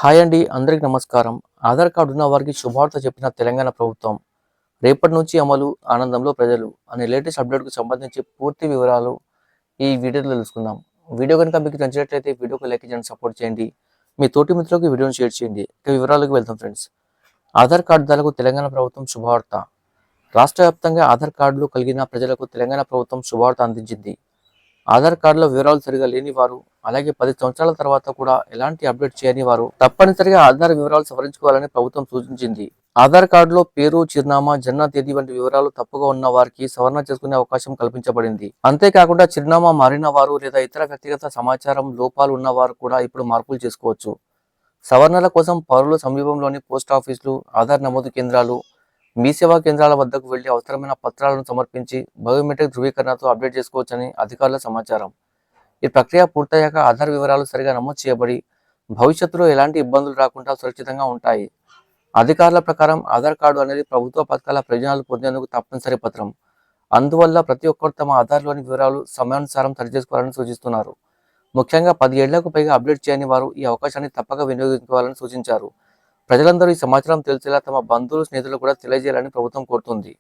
Hi అండి, అందరికి నమస్కారం. ఆధార్ కార్డు ఉన్న వారికి శుభవార్త చెప్పిన తెలంగాణ ప్రభుత్వం. రేపటి నుంచి అమలు, ఆనందంలో ప్రజలు అనే లేటెస్ట్ అప్డేట్‌కు సంబంధించి పూర్తి వివరాలు ఈ వీడియోలో తెలుసుకుందాం. వీడియో కనుక మీకు నచ్చినట్లయితే వీడియోకి లైక్ చేయండి, సపోర్ట్ చేయండి. మీ తోటి మిత్రులకు వీడియోని షేర్ చేయండి. ఇక వివరాలకు వెళ్దాం ఫ్రెండ్స్. ఆధార్ కార్డుదారులకు తెలంగాణ ప్రభుత్వం శుభవార్త. రాష్ట్ర వ్యాప్తంగా ఆధార్ కార్డులు కలిగిన ప్రజలకు తెలంగాణ ప్రభుత్వం శుభవార్త అందించింది. ఆధార్ కార్డులో వివరాలు సరిగా లేని వారు, అలాగే 10 సంవత్సరాల తర్వాత కూడా ఎలాంటి అప్డేట్ చేయని వారు తప్పనిసరిగా ఆధార్ వివరాలు సవరించుకోవాలని ప్రభుత్వం సూచించింది. ఆధార్ కార్డులో పేరు, చిరునామా, జనన తేదీ వంటి వివరాలు తప్పుగా ఉన్న వారికి సవరణ చేసుకునే అవకాశం కల్పించబడింది. అంతేకాకుండా చిరునామా మారిన వారు లేదా ఇతర వ్యక్తిగత సమాచారం లోపాలు ఉన్న వారు కూడా ఇప్పుడు మార్పులు చేసుకోవచ్చు. సవరణల కోసం పౌరులు సమీపంలోని పోస్ట్ ఆఫీసులు, ఆధార్ నమోదు కేంద్రాలు, మీ సేవా కేంద్రాల వద్దకు వెళ్లి అవసరమైన పత్రాలను సమర్పించి బయోమెట్రిక్ ధృవీకరణతో అప్డేట్ చేసుకోవచ్చని అధికారుల సమాచారం. ఈ ప్రక్రియ పూర్తయ్యాక ఆధార్ వివరాలు సరిగా నమోదు చేయబడి భవిష్యత్తులో ఎలాంటి ఇబ్బందులు రాకుండా సురక్షితంగా ఉంటాయి. అధికారుల ప్రకారం ఆధార్ కార్డు అనేది ప్రభుత్వ పథకాల ప్రయోజనాలు పొందేందుకు తప్పనిసరి పత్రం. అందువల్ల ప్రతి ఒక్కరు తమ ఆధార్లోని వివరాలు సమయానుసారం సరిచేసుకోవాలని సూచిస్తున్నారు. ముఖ్యంగా 10 ఏళ్లకు పైగా అప్డేట్ చేయని వారు ఈ అవకాశాన్ని తప్పక వినియోగించుకోవాలని సూచించారు. ప్రజలందరూ ఈ సమాచారం తెలిసేలా తమ బంధువులు, స్నేహితులు కూడా తెలియజేయాలని ప్రభుత్వం కోరుతుంది.